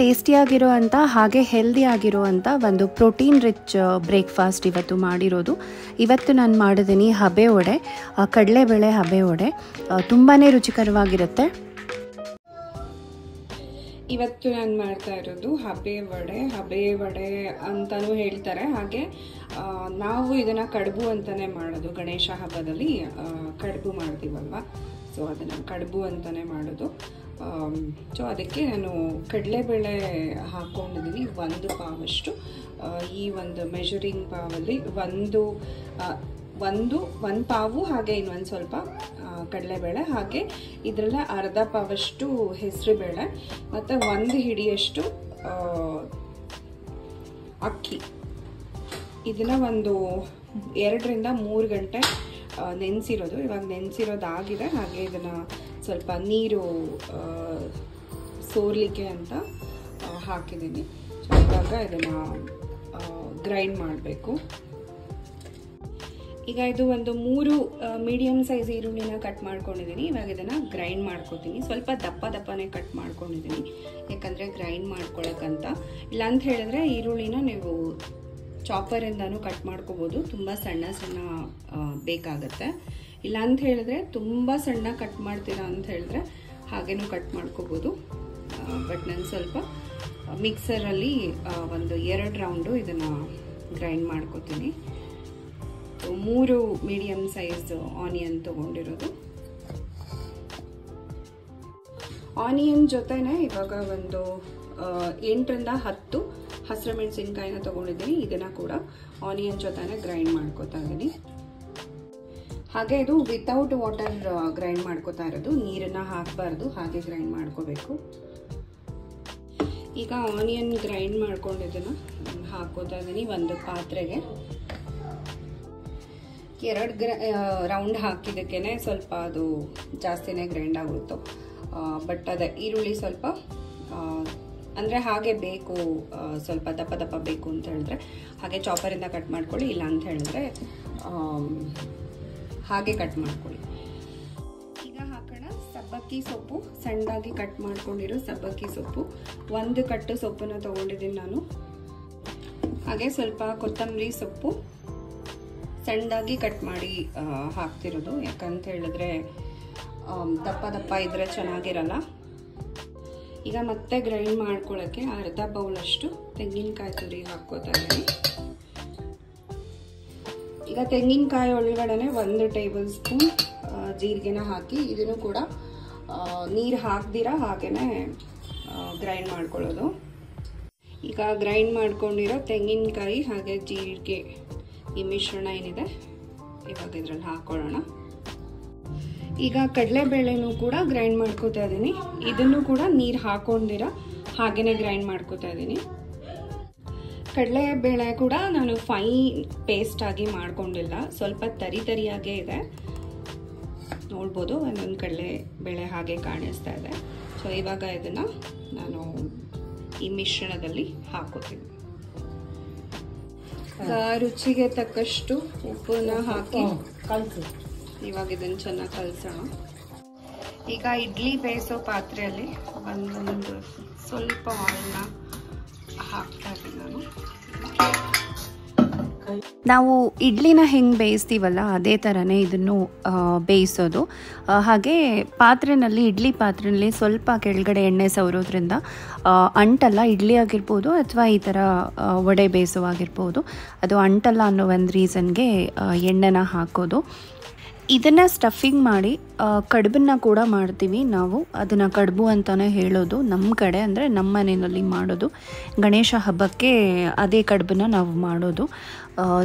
ಟೇಸ್ಟಿಯಾಗಿರುವಂಥ ಹಾಗೆ ಹೆಲ್ದಿ ಆಗಿರುವಂಥ ಒಂದು ಪ್ರೋಟೀನ್ ರಿಚ್ ಬ್ರೇಕ್ಫಾಸ್ಟ್ ಇವತ್ತು ಮಾಡಿರೋದು. ಇವತ್ತು ನಾನು ಮಾಡಿದ್ದೀನಿ ಹಬೆ ವಡೆ, ಕಡಲೆಬೇಳೆ ಹಬೆ ವಡೆ. ತುಂಬಾ ರುಚಿಕರವಾಗಿರುತ್ತೆ. ಇವತ್ತು ನಾನು ಮಾಡ್ತಾ ಇರೋದು ಹಬೆ ವಡೆ ಅಂತಲೂ ಹೇಳ್ತಾರೆ. ಹಾಗೆ ನಾವು ಇದನ್ನು ಕಡುಬು ಅಂತಲೇ ಮಾಡೋದು. ಗಣೇಶ ಹಬ್ಬದಲ್ಲಿ ಕಡುಬು ಮಾಡ್ತೀವಲ್ವ, ಸೊ ಅದನ್ನು ಕಡುಬು ಅಂತಲೇ ಮಾಡೋದು. ಸೊ ಅದಕ್ಕೆ ನಾನು ಕಡಲೆಬೇಳೆ ಹಾಕ್ಕೊಂಡಿದ್ದೀನಿ 1 ಪಾವಷ್ಟು. ಈ ಒಂದು ಮೆಷರಿಂಗ್ ಪಾವಲ್ಲಿ ಒಂದು ಪಾವು, ಹಾಗೆ ಇನ್ನೊಂದು ಸ್ವಲ್ಪ ಕಡಲೆಬೇಳೆ, ಹಾಗೆ ಇದರಲ್ಲೇ ಅರ್ಧ ಪಾವಷ್ಟು ಹೆಸರುಬೇಳೆ ಮತ್ತು 1 ಹಿಡಿಯಷ್ಟು ಅಕ್ಕಿ. ಇದನ್ನ ಒಂದು 2 ರಿಂದ 3 ಗಂಟೆ ನೆನೆಸಿರೋದು. ಇವಾಗ ನೆನೆಸಿರೋದಾಗಿದೆ. ಹಾಗೆ ಇದನ್ನು ಸ್ವಲ್ಪ ನೀರು ಸೋರ್ಲಿಕ್ಕೆ ಅಂತ ಹಾಕಿದ್ದೀನಿ. ಇವಾಗ ಇದನ್ನು ಗ್ರೈಂಡ್ ಮಾಡಬೇಕು. ಈಗ ಇದು ಒಂದು 3 ಮೀಡಿಯಮ್ ಸೈಜ್ ಈರುಳ್ಳಿನ ಕಟ್ ಮಾಡ್ಕೊಂಡಿದ್ದೀನಿ. ಇವಾಗ ಇದನ್ನು ಗ್ರೈಂಡ್ ಮಾಡ್ಕೊತೀನಿ. ಸ್ವಲ್ಪ ದಪ್ಪನೇ ಕಟ್ ಮಾಡ್ಕೊಂಡಿದ್ದೀನಿ, ಯಾಕಂದರೆ ಗ್ರೈಂಡ್ ಮಾಡ್ಕೊಳಕ್ಕಂತ. ಇಲ್ಲ ಅಂತ ಹೇಳಿದ್ರೆ ಈರುಳ್ಳಿನ ನೀವು ಚಾಪರಿಂದನೂ ಕಟ್ ಮಾಡ್ಕೋಬೋದು, ತುಂಬ ಸಣ್ಣ ಬೇಕಾಗತ್ತೆ. ಇಲ್ಲ ಅಂತ ಹೇಳಿದ್ರೆ ತುಂಬ ಸಣ್ಣ ಕಟ್ ಮಾಡ್ತೀರಾ ಅಂತ ಹೇಳಿದ್ರೆ ಹಾಗೇನೂ ಕಟ್ ಮಾಡ್ಕೋಬೋದು. ಬಟ್ ನಾನು ಸ್ವಲ್ಪ ಮಿಕ್ಸರಲ್ಲಿ ಒಂದು 2 ರೌಂಡು ಇದನ್ನು ಗ್ರೈಂಡ್ ಮಾಡ್ಕೋತೀನಿ. 3 ಮೀಡಿಯಮ್ ಸೈಜ್ ಆನಿಯನ್ ತೊಗೊಂಡಿರೋದು. ಆನಿಯನ್ ಜೊತೆನೆ ಇವಾಗ ಒಂದು 8 ರಿಂದ 10 ಹಸಿರು ಮೆಣಸಿನ್ಕಾಯಿನ ತೊಗೊಂಡಿದ್ದೀನಿ. ಇದನ್ನು ಕೂಡ ಆನಿಯನ್ ಜೊತೆನೆ ಗ್ರೈಂಡ್ ಮಾಡ್ಕೋತಾ ಇದ್ದೀನಿ. ಹಾಗೆ ಇದು ವಿತೌಟ್ ವಾಟರ್ ಗ್ರೈಂಡ್ ಮಾಡ್ಕೋತಾ ಇರೋದು, ನೀರನ್ನು ಹಾಕಬಾರ್ದು, ಹಾಗೆ ಗ್ರೈಂಡ್ ಮಾಡ್ಕೋಬೇಕು. ಈಗ ಆನಿಯನ್ ಗ್ರೈಂಡ್ ಮಾಡ್ಕೊಂಡಿದ್ದನ್ನು ಹಾಕೋತಾ ಇದ್ದೀನಿ ಒಂದು ಪಾತ್ರೆಗೆ. 2 ರೌಂಡ್ ಹಾಕಿದ್ದಕ್ಕೇ ಸ್ವಲ್ಪ ಅದು ಜಾಸ್ತಿನೇ ಗ್ರೈಂಡ್ ಆಗುತ್ತೋ. ಬಟ್ ಅದೇ ಈರುಳ್ಳಿ ಸ್ವಲ್ಪ ಅಂದರೆ ಹಾಗೆ ಬೇಕು, ಸ್ವಲ್ಪ ದಪ್ಪ ಬೇಕು ಅಂತ ಹೇಳಿದ್ರೆ ಹಾಗೆ ಚಾಪರಿಂದ ಕಟ್ ಮಾಡ್ಕೊಳ್ಳಿ. ಇಲ್ಲ ಅಂತ ಹೇಳಿದ್ರೆ ಹಾಗೆ ಕಟ್ ಮಾಡ್ಕೊಳ್ಳಿ. ಈಗ ಹಾಕೋಣ ಸಬ್ಬಕ್ಕಿ ಸೊಪ್ಪು, ಸಣ್ಣದಾಗಿ ಕಟ್ ಮಾಡ್ಕೊಂಡಿರೋ ಸಬ್ಬಕ್ಕಿ ಸೊಪ್ಪು. 1 ಕಟ್ಟು ಸೊಪ್ಪನ್ನು ತೊಗೊಂಡಿದ್ದೀನಿ ನಾನು. ಹಾಗೆ ಸ್ವಲ್ಪ ಕೊತ್ತಂಬರಿ ಸೊಪ್ಪು ಸಣ್ಣದಾಗಿ ಕಟ್ ಮಾಡಿ ಹಾಕ್ತಿರೋದು, ಯಾಕಂತ ಹೇಳಿದ್ರೆ ದಪ್ಪ ಇದ್ರೆ ಚೆನ್ನಾಗಿರಲ್ಲ. ಈಗ ಮತ್ತೆ ಗ್ರೈಂಡ್ ಮಾಡ್ಕೊಳ್ಳೋಕ್ಕೆ ಅರ್ಧ ಬೌಲಷ್ಟು ತೆಂಗಿನಕಾಯಿ ತುರಿ ಹಾಕ್ಕೋತಾ ಇದ್ದೀನಿ. ಈಗ ತೆಂಗಿನಕಾಯಿ ಒಳಗಡೆ 1 ಟೇಬಲ್ ಸ್ಪೂನ್ ಜೀರಿಗೆನ ಹಾಕಿ ಇದನ್ನು ಕೂಡ ನೀರು ಹಾಕ್ದಿರ ಹಾಗೇನೆ ಗ್ರೈಂಡ್ ಮಾಡ್ಕೊಳ್ಳೋದು. ಈಗ ಗ್ರೈಂಡ್ ಮಾಡ್ಕೊಂಡಿರೋ ತೆಂಗಿನಕಾಯಿ ಹಾಗೆ ಜೀರಿಗೆ ಈ ಮಿಶ್ರಣ ಏನಿದೆ ಇವಾಗ ಇದರಲ್ಲಿ ಹಾಕೊಳ್ಳೋಣ. ಈಗ ಕಡಲೆಬೇಳೆನೂ ಕೂಡ ಗ್ರೈಂಡ್ ಮಾಡ್ಕೋತಾ ಇದ್ದೀನಿ. ಇದನ್ನು ಕೂಡ ನೀರು ಹಾಕೊಂಡಿರ ಹಾಗೇನೆ ಗ್ರೈಂಡ್ ಮಾಡ್ಕೋತಾ ಇದ್ದೀನಿ. ಕಡಲೆಬೇಳೆ ಕೂಡ ನಾನು ಫೈನ್ ಪೇಸ್ಟ್ ಆಗಿ ಮಾಡ್ಕೊಂಡಿಲ್ಲ, ಸ್ವಲ್ಪ ತರಿಯಾಗೇ ಇದೆ. ನೋಡ್ಬೋದು ಒಂದೊಂದು ಕಡಲೆಬೇಳೆ ಹಾಗೆ ಕಾಣಿಸ್ತಾ ಇದೆ. ಸೊ ಇವಾಗ ಇದನ್ನು ನಾನು ಈ ಮಿಶ್ರಣದಲ್ಲಿ ಹಾಕೋತೀನಿ. ರುಚಿಗೆ ತಕ್ಕಷ್ಟು ಉಪ್ಪನ್ನ ಹಾಕಿ ಇವಾಗ ಇದನ್ನು ಚೆನ್ನಾಗಿ ಕಲಸೋಣ. ಈಗ ಇಡ್ಲಿ ಬೇಯಿಸೋ ಪಾತ್ರೆಯಲ್ಲಿ ಒಂದು ಸ್ವಲ್ಪ ಆಯಿಲ್ನ ಹಾಕ್ತಾ ಇದ್ದೀನಿ ನಾನು. ನಾವು ಇಡ್ಲಿನ ಹೆಂಗೆ ಬೇಯಿಸ್ತೀವಲ್ಲ ಅದೇ ಥರನೇ ಇದನ್ನು ಬೇಯಿಸೋದು. ಹಾಗೆ ಇಡ್ಲಿ ಪಾತ್ರೆಯಲ್ಲಿ ಸ್ವಲ್ಪ ಕೆಳಗಡೆ ಎಣ್ಣೆ ಸವರೋದ್ರಿಂದ ಅಂಟಲ್ಲ. ಇಡ್ಲಿ ಆಗಿರ್ಬೋದು ಅಥವಾ ಈ ಥರ ವಡೆ ಬೇಯಿಸೋವಾಗಿರ್ಬೋದು, ಅದು ಅಂಟಲ್ಲ ಅನ್ನೋ ಒಂದು ರೀಸನ್ಗೆ ಎಣ್ಣೆನ ಹಾಕೋದು. ಇದನ್ನು ಸ್ಟಫಿಂಗ್ ಮಾಡಿ ಕಡುಬನ್ನು ಕೂಡ ಮಾಡ್ತೀವಿ ನಾವು. ಅದನ್ನು ಕಡುಬು ಅಂತಲೇ ಹೇಳೋದು ನಮ್ಮ ಕಡೆ, ಅಂದರೆ ನಮ್ಮ ಮನೆಯಲ್ಲಿ ಮಾಡೋದು. ಗಣೇಶ ಹಬ್ಬಕ್ಕೆ ಅದೇ ಕಡುಬನ್ನು ನಾವು ಮಾಡೋದು.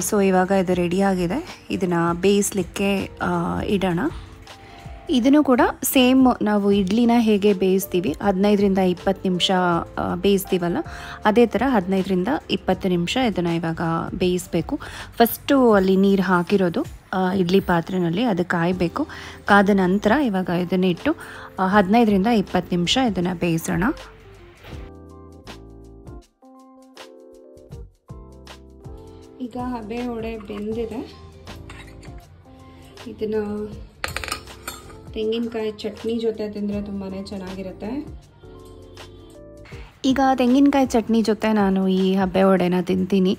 ಸೊ ಇವಾಗ ಇದು ರೆಡಿಯಾಗಿದೆ. ಇದನ್ನು ಬೇಯಿಸಲಿಕ್ಕೆ ಇಡೋಣ. ಇದನ್ನು ಕೂಡ ಸೇಮ್ ನಾವು ಇಡ್ಲಿನ ಹೇಗೆ ಬೇಯಿಸ್ತೀವಿ 15 ರಿಂದ 20 ನಿಮಿಷ ಬೇಯಿಸ್ತೀವಲ್ಲ, ಅದೇ ಥರ 15 ರಿಂದ 20 ನಿಮಿಷ ಇದನ್ನು ಇವಾಗ ಬೇಯಿಸಬೇಕು. ಫಸ್ಟು ಅಲ್ಲಿ ನೀರು ಹಾಕಿರೋದು ಇಡ್ಲಿ ಪಾತ್ರೆಯಲ್ಲಿ ಅದು ಕಾಯಬೇಕು. ಕಾದ ನಂತರ ಇವಾಗ ಇದನ್ನು ಇಟ್ಟು 15 ರಿಂದ 20 ನಿಮಿಷ ಇದನ್ನು ಬೇಯಿಸೋಣ. ಈಗ ಹಬೆ ವಡೆ ಬೆಂದಿದೆ. ಇದನ್ನು ತೆಂಗಿನಕಾಯಿ ಚಟ್ನಿ ಜೊತೆ ತಿಂದರೆ ತುಂಬಾ ಚೆನ್ನಾಗಿರುತ್ತೆ. ಈಗ ತೆಂಗಿನಕಾಯಿ ಚಟ್ನಿ ಜೊತೆ ನಾನು ಈ ಹಬ್ಬೆ ವಡೆನ ತಿಂತೀನಿ.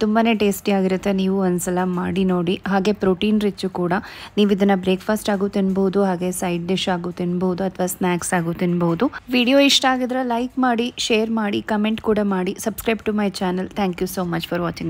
ತುಂಬಾ ಟೇಸ್ಟಿಯಾಗಿರುತ್ತೆ. ನೀವು ಒಂದ್ಸಲ ಮಾಡಿ ನೋಡಿ. ಹಾಗೆ ಪ್ರೋಟೀನ್ ರಿಚ್ಚು ಕೂಡ. ನೀವು ಇದನ್ನು ಬ್ರೇಕ್ಫಾಸ್ಟ್ ಆಗು ತಿನ್ಬೋದು, ಹಾಗೆ ಸೈಡ್ ಡಿಶ್ ಆಗು ತಿನ್ಬೋದು, ಅಥವಾ ಸ್ನ್ಯಾಕ್ಸ್ ಆಗು ತಿನ್ಬೋದು. ವಿಡಿಯೋ ಇಷ್ಟ ಆಗಿದ್ರೆ ಲೈಕ್ ಮಾಡಿ, ಶೇರ್ ಮಾಡಿ, ಕಮೆಂಟ್ ಕೂಡ ಮಾಡಿ. Subscribe to my channel. Thank you so much for watching.